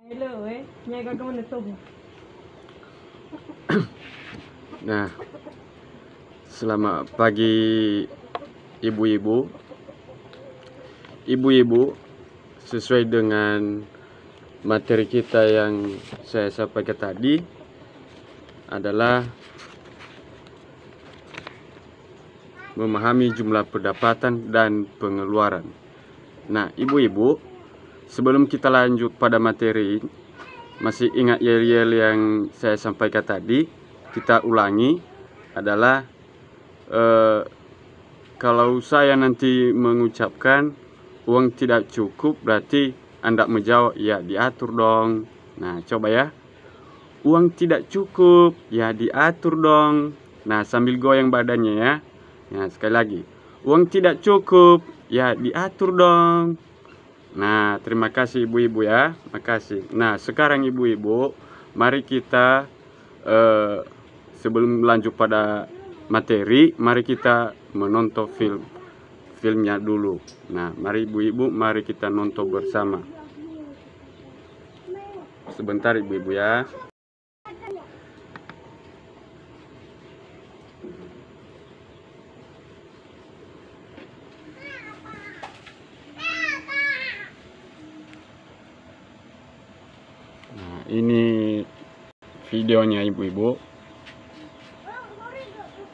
Nah, selamat pagi ibu-ibu. Ibu-ibu, sesuai dengan materi kita yang saya sampaikan tadi adalah memahami jumlah pendapatan dan pengeluaran. Nah, ibu-ibu, sebelum kita lanjut pada materi, masih ingat yel-yel yang saya sampaikan tadi? Kita ulangi adalah kalau saya nanti mengucapkan uang tidak cukup, berarti Anda menjawab ya diatur dong. Nah, coba ya. Uang tidak cukup, ya diatur dong. Nah, sambil goyang badannya ya. Nah, sekali lagi. Uang tidak cukup, ya diatur dong. Nah, terima kasih ibu-ibu ya. Makasih. Nah, sekarang ibu-ibu, mari kita sebelum lanjut pada materi, mari kita menonton filmnya dulu. Nah, mari ibu-ibu, mari kita nonton bersama. Sebentar ibu-ibu ya. Nah, ini videonya ibu-ibu.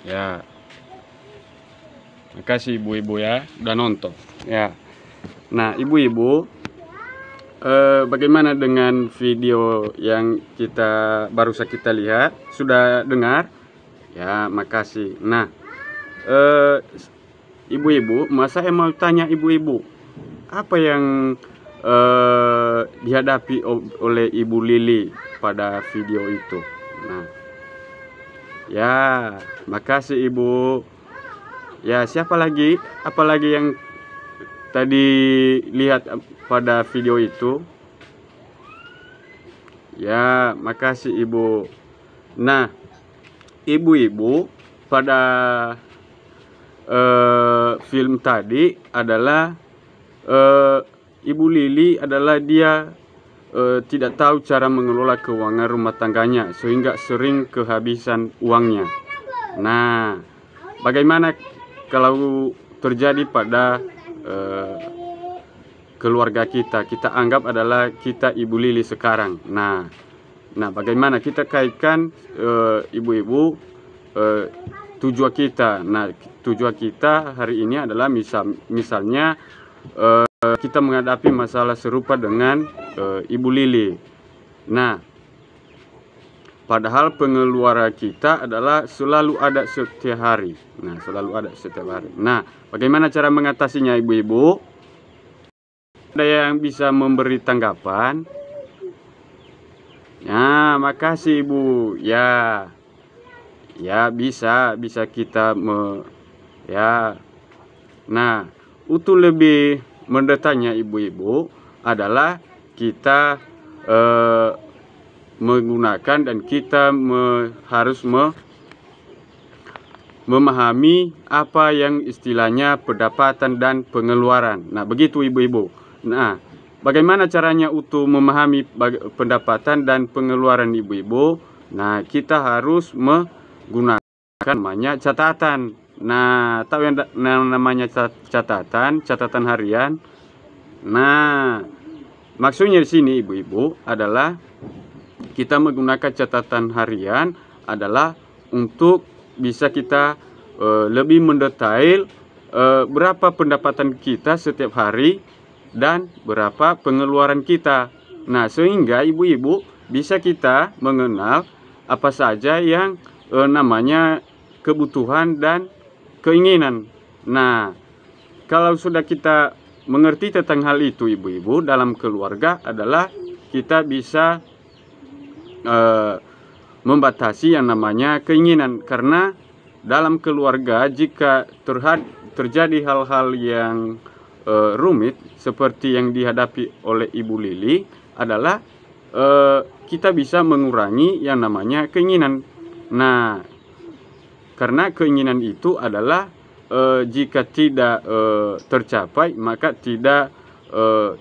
Ya. Makasih ibu-ibu ya udah nonton. Ya. Nah, ibu-ibu, bagaimana dengan video yang baru saja kita lihat? Sudah dengar? Ya, makasih. Nah, ibu-ibu, saya mau tanya ibu-ibu, apa yang dihadapi oleh Ibu Lili pada video itu? Nah, ya, makasih ibu. Ya, siapa lagi? Apalagi yang tadi lihat pada video itu? Ya, makasih ibu. Nah, ibu-ibu, pada film tadi adalah Ibu Lili adalah dia tidak tahu cara mengelola keuangan rumah tangganya sehingga sering kehabisan uangnya. Nah, bagaimana kalau terjadi pada keluarga kita? Kita anggap adalah kita Ibu Lili sekarang. Nah, bagaimana kita kaitkan ibu-ibu tujuan kita? Nah, tujuan kita hari ini adalah misalnya kita menghadapi masalah serupa dengan Ibu Lili. Nah, padahal pengeluaran kita adalah selalu ada setiap hari. Nah, selalu ada setiap hari. Nah, bagaimana cara mengatasinya ibu-ibu? Ada yang bisa memberi tanggapan? Ya, makasih ibu. Ya, bisa kita ya. Nah, untuk lebih mendetanya ibu-ibu adalah kita menggunakan dan kita harus memahami apa yang istilahnya pendapatan dan pengeluaran. Nah, begitu ibu-ibu. Nah, bagaimana caranya untuk memahami pendapatan dan pengeluaran ibu-ibu? Nah, kita harus menggunakan namanya catatan. Nah, tahu yang namanya catatan harian? Nah, maksudnya di sini ibu-ibu adalah kita menggunakan catatan harian adalah untuk bisa kita lebih mendetail berapa pendapatan kita setiap hari dan berapa pengeluaran kita. Nah, sehingga ibu-ibu bisa kita mengenal apa saja yang namanya kebutuhan dan keinginan. Nah, kalau sudah kita mengerti tentang hal itu ibu-ibu, dalam keluarga adalah kita bisa membatasi yang namanya keinginan. Karena dalam keluarga jika terjadi hal-hal yang rumit seperti yang dihadapi oleh Ibu Lili adalah kita bisa mengurangi yang namanya keinginan. Nah, karena keinginan itu adalah jika tidak tercapai maka tidak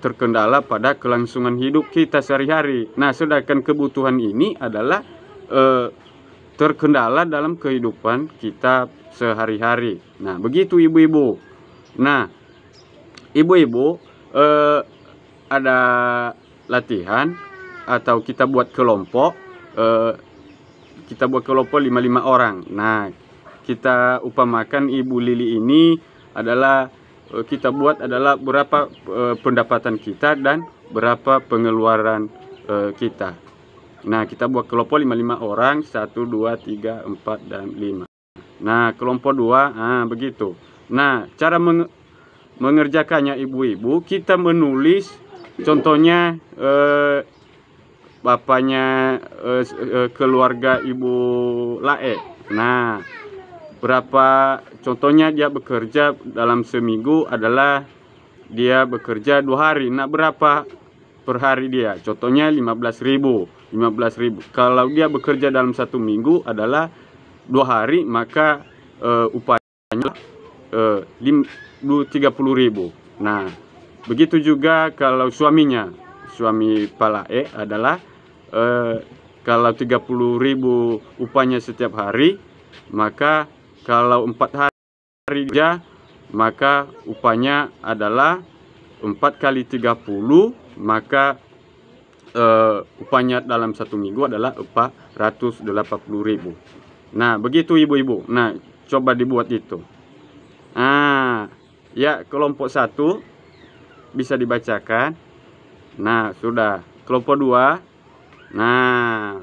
terkendala pada kelangsungan hidup kita sehari-hari. Nah, sedangkan kebutuhan ini adalah terkendala dalam kehidupan kita sehari-hari. Nah, begitu ibu-ibu. Nah, ibu-ibu ada latihan atau kita buat kelompok. Kita buat kelompok 5 orang. Nah, kita upamakan Ibu Lili ini adalah kita buat adalah berapa pendapatan kita dan berapa pengeluaran kita. Nah, kita buat kelompok 5 orang, 1, 2, 3, 4, dan 5. Nah, kelompok 2, begitu. Nah, cara mengerjakannya ibu-ibu, kita menulis contohnya bapaknya keluarga Ibu Lae. Nah, berapa contohnya dia bekerja dalam seminggu adalah dia bekerja 2 hari. Nah, berapa per hari dia? Contohnya 15.000. Kalau dia bekerja dalam 1 minggu adalah 2 hari, maka upahnya 30.000. Nah, begitu juga kalau suaminya. Suami Palae adalah kalau 30.000 upahnya setiap hari, maka kalau 4 hari dia, maka upahnya adalah 4 kali 30, maka upahnya dalam 1 minggu adalah 480.000. Nah, begitu ibu-ibu. Nah, coba dibuat itu. Ya, kelompok 1 bisa dibacakan. Nah, sudah. Kelompok 2. Nah,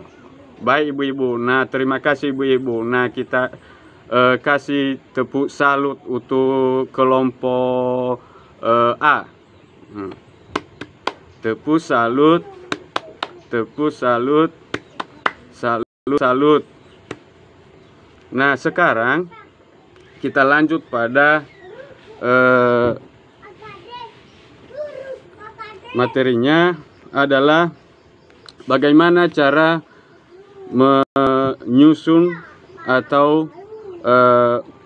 baik ibu-ibu. Nah, terima kasih ibu-ibu. Nah, kita kasih tepuk salut untuk kelompok A. Tepuk salut. Salut. Nah, sekarang kita lanjut pada materinya adalah bagaimana cara menyusun atau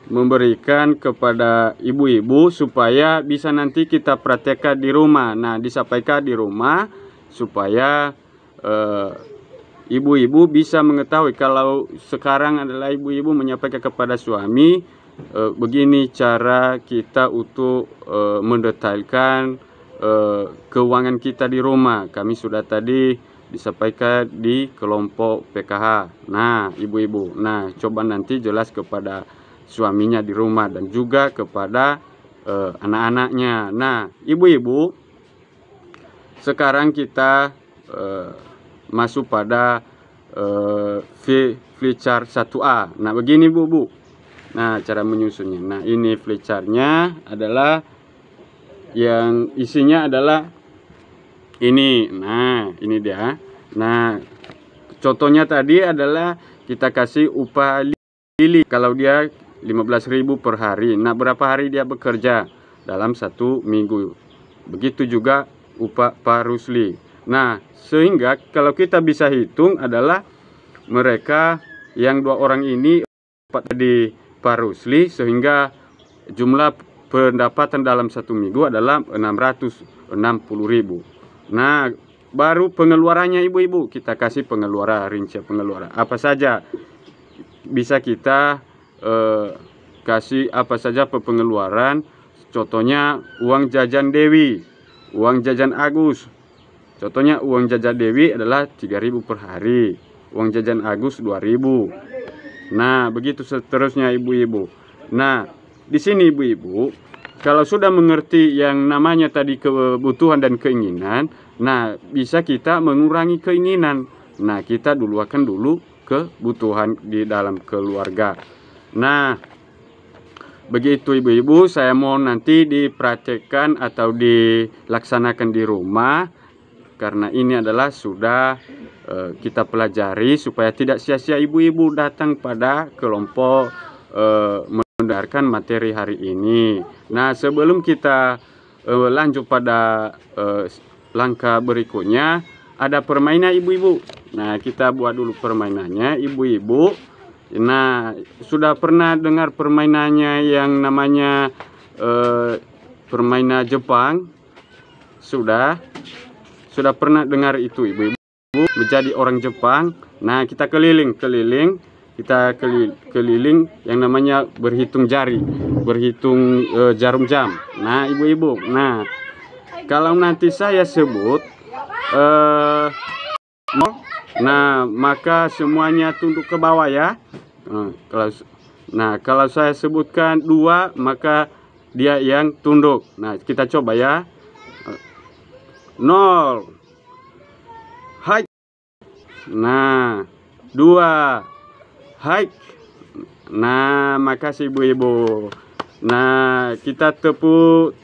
memberikan kepada ibu-ibu supaya bisa nanti kita praktekkan di rumah. Nah, disampaikan di rumah supaya ibu-ibu bisa mengetahui. Kalau sekarang adalah ibu-ibu menyampaikan kepada suami, begini cara kita untuk mendetailkan keuangan kita di rumah. Kami sudah tadi disampaikan di kelompok PKH. Nah, ibu-ibu, nah coba nanti jelas kepada suaminya di rumah dan juga kepada anak-anaknya. Nah, ibu-ibu, sekarang kita masuk pada flowchart 1A. Nah, begini bu. Nah, cara menyusunnya. Nah, ini flowchartnya adalah yang isinya adalah ini. Nah, ini dia. Nah, contohnya tadi adalah kita kasih upah Lili. Kalau dia 15.000 per hari. Nah, berapa hari dia bekerja dalam 1 minggu. Begitu juga upah Pak Rusli. Nah, sehingga kalau kita bisa hitung adalah mereka yang 2 orang ini di Pak Rusli, sehingga jumlah pendapatan dalam 1 minggu adalah 660.000. Nah, baru pengeluarannya ibu-ibu. Kita kasih pengeluaran, rincian pengeluaran. Apa saja bisa kita kasih apa saja pengeluaran. Contohnya uang jajan Dewi, uang jajan Agus. Contohnya uang jajan Dewi adalah 3.000 per hari. Uang jajan Agus 2.000. Nah, begitu seterusnya ibu-ibu. Nah, di sini ibu-ibu, kalau sudah mengerti yang namanya tadi kebutuhan dan keinginan, nah bisa kita mengurangi keinginan. Nah, kita akan dulu kebutuhan di dalam keluarga. Nah, begitu ibu-ibu, saya mau nanti dipraktekkan atau dilaksanakan di rumah, karena ini adalah sudah kita pelajari supaya tidak sia-sia ibu-ibu datang pada kelompok mendengarkan materi hari ini. Nah, sebelum kita lanjut pada langkah berikutnya, ada permainan ibu-ibu. Nah, kita buat dulu permainannya ibu-ibu. Nah, sudah pernah dengar permainannya yang namanya permainan Jepang? Sudah pernah dengar itu ibu-ibu, menjadi orang Jepang. Nah, kita keliling yang namanya berhitung jari, berhitung jarum jam. Nah, ibu-ibu, nah kalau nanti saya sebut nah, maka semuanya tunduk ke bawah ya. Kalau saya sebutkan 2, maka dia yang tunduk. Nah, kita coba ya. 0. Hike. Nah, 2. Hike. Nah, makasih ibu-ibu. Nah, kita tepuk